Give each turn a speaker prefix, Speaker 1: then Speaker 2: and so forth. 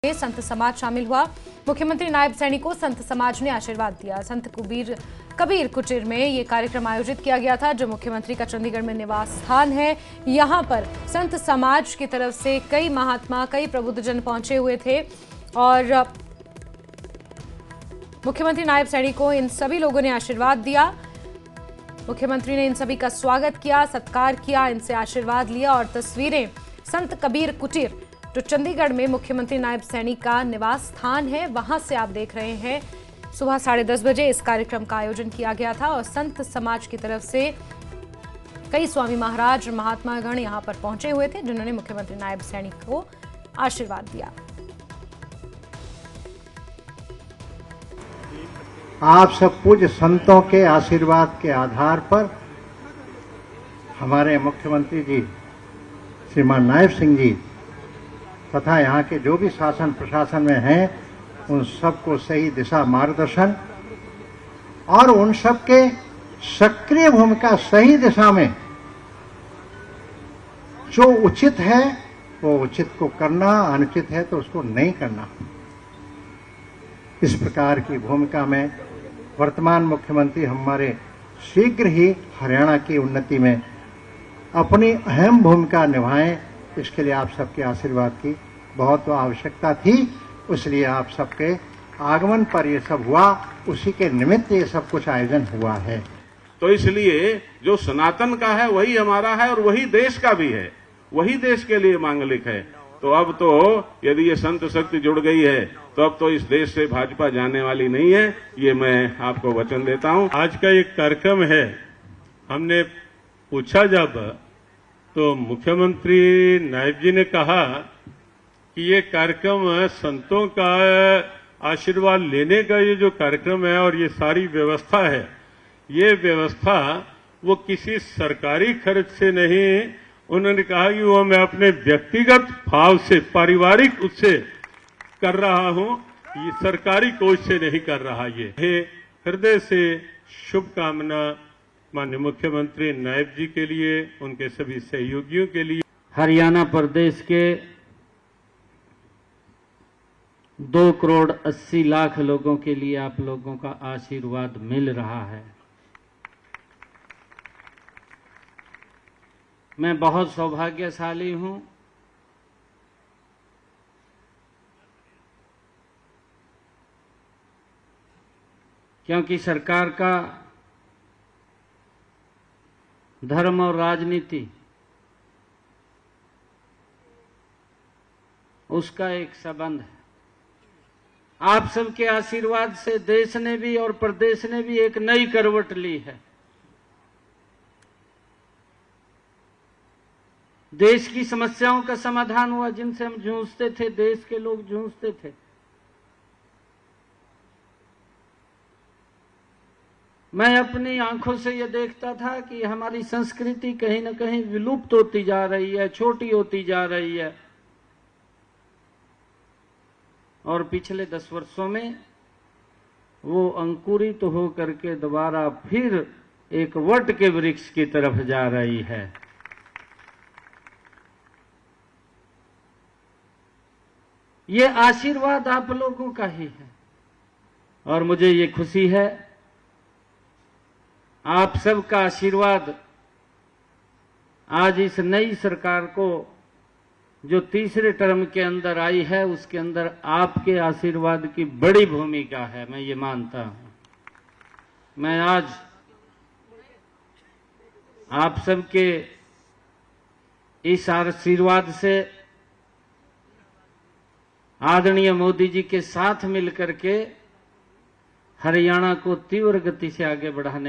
Speaker 1: संत समाज शामिल हुआ। मुख्यमंत्री नायब सैनी को संत समाज ने आशीर्वाद दिया। संत कबीर कुटीर में ये कार्यक्रम आयोजित किया गया था, जो मुख्यमंत्री का चंडीगढ़ में निवास स्थान है। यहां पर संत समाज की तरफ से कई महात्मा, कई प्रबुद्धजन पहुंचे हुए थे और मुख्यमंत्री नायब सैनी को इन सभी लोगों ने आशीर्वाद दिया। मुख्यमंत्री ने इन सभी का स्वागत किया, सत्कार किया, इनसे आशीर्वाद लिया और तस्वीरें संत कबीर कुटीर, जो चंडीगढ़ में मुख्यमंत्री नायब सैनी का निवास स्थान है, वहां से आप देख रहे हैं। सुबह 10:30 बजे इस कार्यक्रम का आयोजन किया गया था और संत समाज की तरफ से कई स्वामी महाराज, महात्मागण यहां पर पहुंचे हुए थे, जिन्होंने मुख्यमंत्री नायब सैनी को आशीर्वाद दिया।
Speaker 2: आप सब पूज्य संतों के आशीर्वाद के आधार पर हमारे मुख्यमंत्री जी श्रीमान नायब सिंह जी तथा यहाँ के जो भी शासन प्रशासन में हैं, उन सबको सही दिशा मार्गदर्शन और उन सबके सक्रिय भूमिका सही दिशा में जो उचित है वो उचित को करना, अनुचित है तो उसको नहीं करना, इस प्रकार की भूमिका में वर्तमान मुख्यमंत्री हमारे शीघ्र ही हरियाणा की उन्नति में अपनी अहम भूमिका निभाएं। इसके लिए आप सबके आशीर्वाद की बहुत आवश्यकता थी, इसलिए आप सबके आगमन पर ये सब हुआ, उसी के निमित्त ये सब कुछ आयोजन हुआ है।
Speaker 3: तो इसलिए जो सनातन का है वही हमारा है और वही देश का भी है, वही देश के लिए मांगलिक है। तो अब तो यदि ये संत शक्ति जुड़ गई है तो अब तो इस देश से भाजपा जाने वाली नहीं है, ये मैं आपको वचन देता हूं।
Speaker 4: आज का एक कार्यक्रम है, हमने पूछा जब तो मुख्यमंत्री नायब जी ने कहा कि ये कार्यक्रम संतों का आशीर्वाद लेने का ये जो कार्यक्रम है और ये सारी व्यवस्था है, ये व्यवस्था वो किसी सरकारी खर्च से नहीं, उन्होंने कहा कि वो मैं अपने व्यक्तिगत भाव से, पारिवारिक उससे कर रहा हूं, ये सरकारी कोष से नहीं कर रहा। ये हृदय से शुभकामना माननीय मुख्यमंत्री नायब जी के लिए, उनके सभी सहयोगियों के लिए।
Speaker 5: हरियाणा प्रदेश के 2,80,00,000 लोगों के लिए आप लोगों का आशीर्वाद मिल रहा है। मैं बहुत सौभाग्यशाली हूं क्योंकि सरकार का धर्म और राजनीति उसका एक संबंध है। आप सबके आशीर्वाद से देश ने भी और प्रदेश ने भी एक नई करवट ली है। देश की समस्याओं का समाधान हुआ, जिनसे हम जूझते थे, देश के लोग जूझते थे। मैं अपनी आंखों से यह देखता था कि हमारी संस्कृति कहीं न कहीं विलुप्त होती जा रही है, छोटी होती जा रही है। और पिछले 10 वर्षों में वो अंकुरित हो करके दोबारा फिर एक वट के वृक्ष की तरफ जा रही है। ये आशीर्वाद आप लोगों का ही है और मुझे ये खुशी है, आप सबका आशीर्वाद आज इस नई सरकार को जो तीसरे टर्म के अंदर आई है, उसके अंदर आपके आशीर्वाद की बड़ी भूमिका है, मैं ये मानता हूं। मैं आज आप सबके इस आशीर्वाद से आदरणीय मोदी जी के साथ मिलकर के हरियाणा को तीव्र गति से आगे बढ़ाने